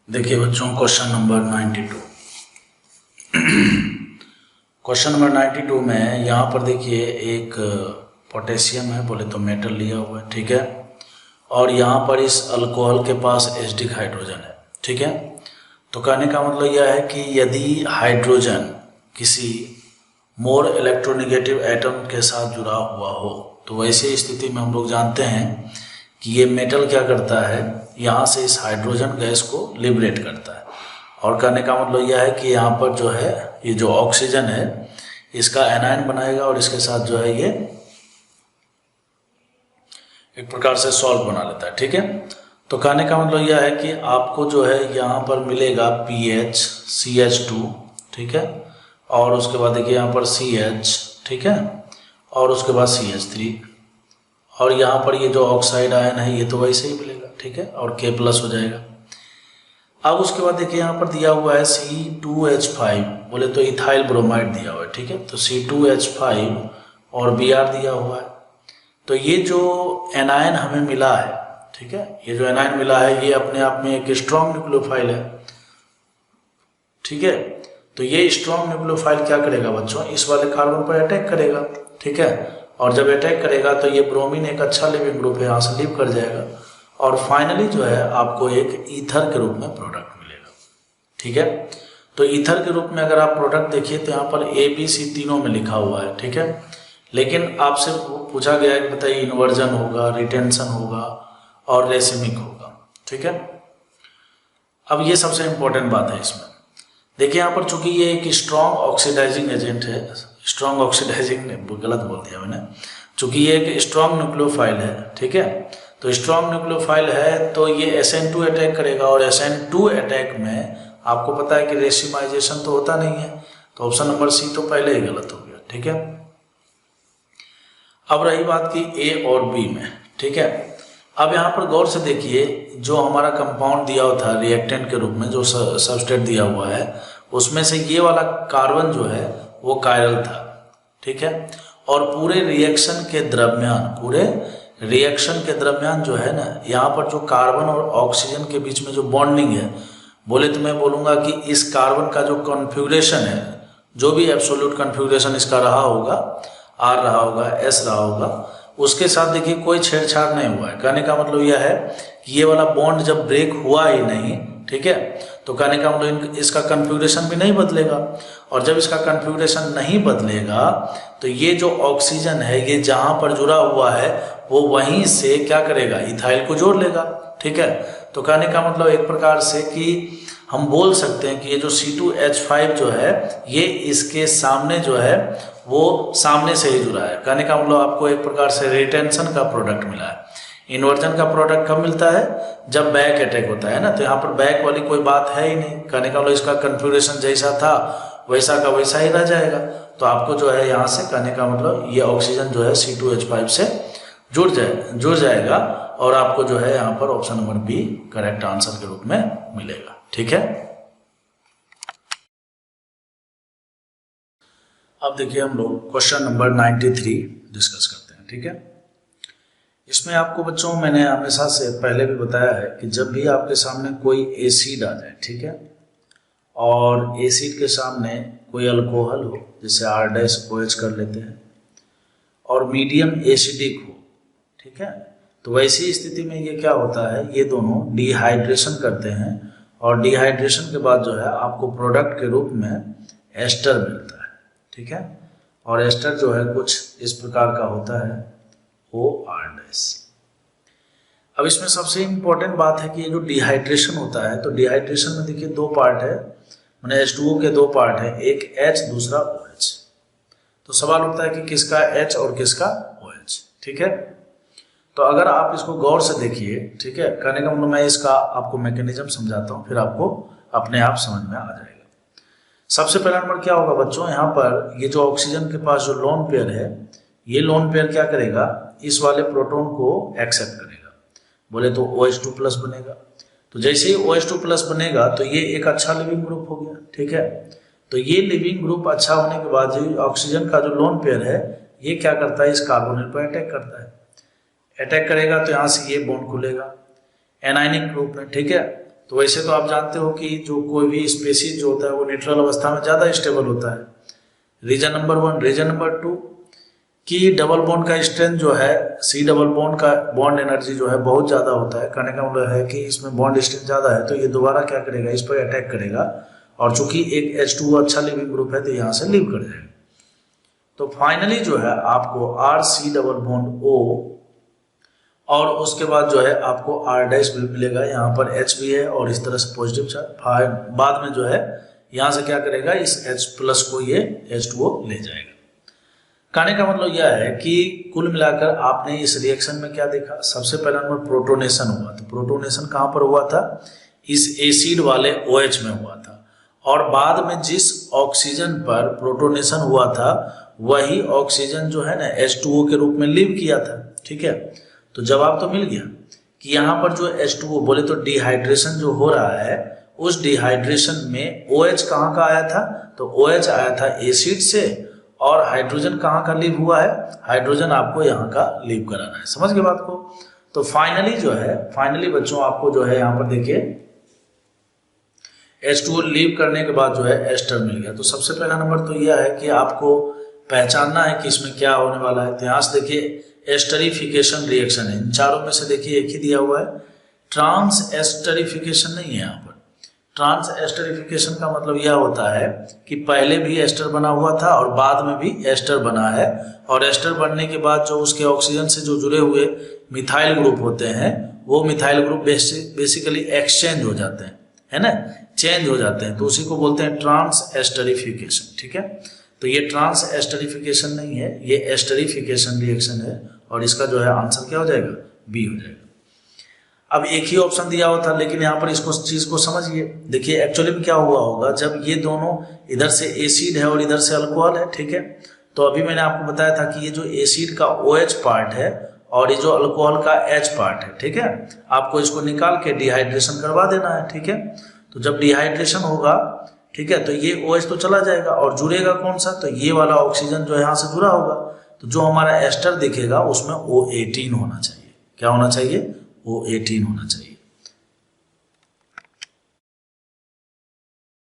देखिए बच्चों, question number 92। Question number 92 में यहाँ पर देखिए एक पोटेशियम है, बोले तो मेटल लिया हुआ है, ठीक है। और यहाँ पर इस अल्कोहल के पास एसिडिक हाइड्रोजन है, ठीक है। तो कहने का मतलब यह है कि यदि हाइड्रोजन किसी मोर इलेक्ट्रोनेगेटिव एटम के साथ जुड़ा हुआ हो तो वैसे स्थिति में हम लोग जानते हैं कि ये मेटल क्या करता है, यहाँ से इस हाइड्रोजन गैस को लिबरेट करता है। और कहने का मतलब यह है कि यहाँ पर जो है ये जो ऑक्सीजन है इसका एनायन बनाएगा और इसके साथ जो है ये एक प्रकार से सॉल्ट बना लेता है, ठीक है। तो कहने का मतलब यह है कि आपको जो है यहाँ पर मिलेगा PH CH2, ठीक है। और उसके बाद देखिए यहाँ पर CH, ठीक है। और उसके बाद CH3 और यहाँ पर ये जो ऑक्साइड आयन है ये तो वैसे ही मिलेगा, ठीक है। और K+ हो जाएगा। अब उसके बाद देखिए यहाँ पर दिया हुआ है C2H5, बोले तो इथाइल ब्रोमाइड दिया हुआ है, ठीक है। तो C2H5 और Br दिया हुआ है। तो ये जो एनायन हमें मिला है, ठीक है, ये जो एनायन मिला है ये अपने आप में एक स्ट्रॉन्ग न्यूक्लियोफाइल है, ठीक है। तो ये स्ट्रॉन्ग न्यूक्लियोफाइल क्या करेगा बच्चों, इस वाले कार्बन पर अटैक करेगा, ठीक है। और जब अटैक करेगा तो ये ब्रोमीन एक अच्छा लिविंग ग्रुप है, यहाँ से लीव कर जाएगा और फाइनली जो है आपको एक ईथर के रूप में प्रोडक्ट मिलेगा, ठीक है। तो ईथर के रूप में अगर आप प्रोडक्ट देखिए तो यहाँ पर ABC तीनों में लिखा हुआ है, ठीक है। लेकिन आपसे पूछा गया है कि बताइए इन्वर्जन होगा, रिटेंशन होगा और रेसिमिक होगा, ठीक है। अब ये सबसे इंपॉर्टेंट बात है इसमें। देखिए यहाँ पर चूंकि ये एक स्ट्रॉन्ग ऑक्सीडाइजिंग एजेंट है, स्ट्रॉन्ग ऑक्सीडाइजिंग गलत बोल दिया मैंने, चूंकि ये एक स्ट्रॉन्ग न्यूक्लियोफाइल है, ठीक है। तो स्ट्रॉन्ग न्यूक्लियोफाइल है तो ये SN2 अटैक करेगा और SN2 अटैक में आपको पता है कि रेसिमाइजेशन तो होता नहीं है, तो ऑप्शन नंबर C तो पहले ही गलत हो गया, ठीक है। अब रही बात की A और B में, ठीक है। अब यहाँ पर गौर से देखिए जो हमारा कंपाउंड दिया हुआ था रिएक्टेंट के रूप में, जो सबस्ट्रेट दिया हुआ है उसमें से ये वाला कार्बन जो है वो कायरल था, ठीक है। और पूरे रिएक्शन के दरमियान जो है ना, यहाँ पर जो कार्बन और ऑक्सीजन के बीच में जो बॉन्डिंग है, बोले तो मैं बोलूँगा कि इस कार्बन का जो कॉन्फ़िगरेशन है, जो भी एब्सोल्यूट कॉन्फ़िगरेशन इसका रहा होगा, R रहा होगा, S रहा होगा, उसके साथ देखिए कोई छेड़छाड़ नहीं हुआ है। कहने का मतलब यह है कि ये वाला बॉन्ड जब ब्रेक हुआ ही नहीं, ठीक है, तो कहने का मतलब इसका कॉन्फ़िगरेशन भी नहीं बदलेगा। और जब इसका कॉन्फ़िगरेशन नहीं बदलेगा तो ये जो ऑक्सीजन है ये जहाँ पर जुड़ा हुआ है वो वहीं से क्या करेगा, इथाइल को जोड़ लेगा, ठीक है। तो कहने का मतलब एक प्रकार से कि हम बोल सकते हैं कि ये जो C2H5 जो है ये इसके सामने जो है वो सामने से ही जुड़ा है। कहने का मतलब आपको एक प्रकार से रिटेंशन का प्रोडक्ट मिला है। इन्वर्जन का प्रोडक्ट कब मिलता है, जब बैक अटैक होता है ना, तो यहाँ पर बैक वाली कोई बात है ही नहीं। कहने का मतलब इसका कन्फ्यूरेशन जैसा था वैसा का वैसा ही रह जाएगा। तो आपको जो है यहाँ से कहने का मतलब ये ऑक्सीजन जो है C2H5 से जुड़ जाएगा और आपको जो है यहाँ पर option number B correct answer के रूप में मिलेगा, ठीक है। अब देखिए हम लोग क्वेश्चन नंबर 93 डिस्कस करते हैं, ठीक है। इसमें आपको बच्चों मैंने हमेशा से पहले भी बताया है कि जब भी आपके सामने कोई एसिड आ जाए, ठीक है, और एसिड के सामने कोई अल्कोहल हो, जैसे R-OH कर लेते हैं, और मीडियम एसिडिक हो, ठीक है, तो वैसी स्थिति में ये क्या होता है, ये दोनों डिहाइड्रेशन करते हैं और डिहाइड्रेशन के बाद जो है आपको प्रोडक्ट के रूप में एस्टर मिलता है, ठीक है। और एस्टर जो है कुछ इस प्रकार का होता है OR। अब इसमें सबसे इम्पोर्टेंट बात है कि ये जो डिहाइड्रेशन होता है, तो डिहाइड्रेशन में देखिए दो पार्ट है, मैंने H2O के दो पार्ट है, एक H दूसरा OH। तो सवाल उठता है कि किसका H और किसका OH, ठीक है। तो अगर आप इसको गौर से देखिए, ठीक है, कहने का मतलब मैं इसका आपको मैकेनिज्म समझाता हूँ, फिर आपको अपने आप समझ में आ जाएगा। सबसे पहला नंबर क्या होगा बच्चों, यहाँ पर ये जो ऑक्सीजन के पास जो लोन पेयर है, ये लोन पेयर क्या करेगा, इस वाले प्रोटॉन को एक्सेप्ट करेगा, बोले तो OH2+ बनेगा। तो जैसे ही OH2+ बनेगा तो ये एक अच्छा लिविंग ग्रुप हो गया, ठीक है। तो ये लिविंग ग्रुप अच्छा होने के बाद जो ऑक्सीजन का जो लोन पेयर है ये क्या करता है, इस कार्बोनिल पर अटैक करता है। अटैक करेगा तो यहाँ से ये बॉन्ड खुलेगा एनायनिक ग्रुप में, ठीक है। तो वैसे तो आप जानते हो कि जो कोई भी स्पेसीज जो होता है वो न्यूट्रल अवस्था में ज़्यादा स्टेबल होता है। Reason number 1। रीजन नंबर 2 कि डबल बॉन्ड का स्ट्रेंथ जो है, सी डबल बॉन्ड का बॉन्ड एनर्जी जो है बहुत ज़्यादा होता है। कहने का मतलब है कि इसमें बॉन्ड स्ट्रेंथ ज़्यादा है तो ये दोबारा क्या करेगा, इस पर अटैक करेगा, और चूंकि एक H2O अच्छा लिविंग ग्रुप है तो यहाँ से लीव कर जाएगा। तो फाइनली जो है आपको RC डबल बॉन्ड O और उसके बाद जो है आपको R डैश भी मिलेगा, यहाँ पर H भी है और इस तरह से पॉजिटिव चार्ज। बाद में जो है यहाँ से क्या करेगा, इस H प्लस को ये H2O ले जाएगा। कहने का मतलब यह है कि कुल मिलाकर आपने इस रिएक्शन में क्या देखा, सबसे पहला नंबर प्रोटोनेशन हुआ। तो प्रोटोनेशन कहाँ पर हुआ था, इस एसिड वाले OH में हुआ था, और बाद में जिस ऑक्सीजन पर प्रोटोनेशन हुआ था वही ऑक्सीजन जो है ना H2O के रूप में लीव किया था। ठीक है, तो जवाब तो मिल गया कि यहाँ पर जो H2O बोले तो डिहाइड्रेशन जो हो रहा है, उस डिहाइड्रेशन में OH कहाँ का आया था, तो OH आया था एसिड से, और हाइड्रोजन कहाँ का लीव हुआ है, हाइड्रोजन आपको यहाँ का लीव कराना है। समझ गए बात को। तो फाइनली जो है, फाइनली बच्चों आपको जो है यहाँ पर देखिए H2O लीव करने के बाद जो है एस्टर मिल गया। तो सबसे पहला नंबर तो यह है कि आपको पहचानना है कि इसमें क्या होने वाला है। तो यहाँ से देखिए एस्टरिफिकेशन रिएक्शन है, इन चारों में से देखिए एक ही दिया हुआ है, ट्रांस एस्टरिफिकेशन नहीं है यहाँ पर। ट्रांस एस्टरिफिकेशन का मतलब यह होता है कि पहले भी एस्टर बना हुआ था और बाद में भी एस्टर बना है, और एस्टर बनने के बाद जो उसके ऑक्सीजन से जो जुड़े हुए मिथाइल ग्रुप होते हैं वो मिथाइल ग्रुप बेसिकली एक्सचेंज हो जाते हैं, है ना, चेंज हो जाते हैं, तो उसी को बोलते हैं ट्रांस एस्टरिफिकेशन। ठीक है, तो ये ट्रांस एस्टरिफिकेशन नहीं है, ये एस्टरिफिकेशन रिएक्शन है, और इसका जो है आंसर क्या हो जाएगा, बी हो जाएगा। अब एक ही ऑप्शन दिया हुआ था, लेकिन यहाँ पर इसको चीज को समझिए। देखिए एक्चुअली में क्या हुआ होगा, जब ये दोनों इधर से एसिड है और इधर से अल्कोहल है, ठीक है, तो अभी मैंने आपको बताया था कि ये जो एसिड का OH पार्ट है और ये जो अल्कोहल का H पार्ट है, ठीक है, आपको इसको निकाल के डिहाइड्रेशन करवा देना है। ठीक है, तो जब डिहाइड्रेशन होगा, ठीक है, तो ये OH तो चला जाएगा और जुड़ेगा कौन सा, तो ये वाला ऑक्सीजन जो यहाँ से जुड़ा होगा, तो जो हमारा एस्टर दिखेगा उसमें O18 होना चाहिए। क्या होना चाहिए, O18 होना चाहिए।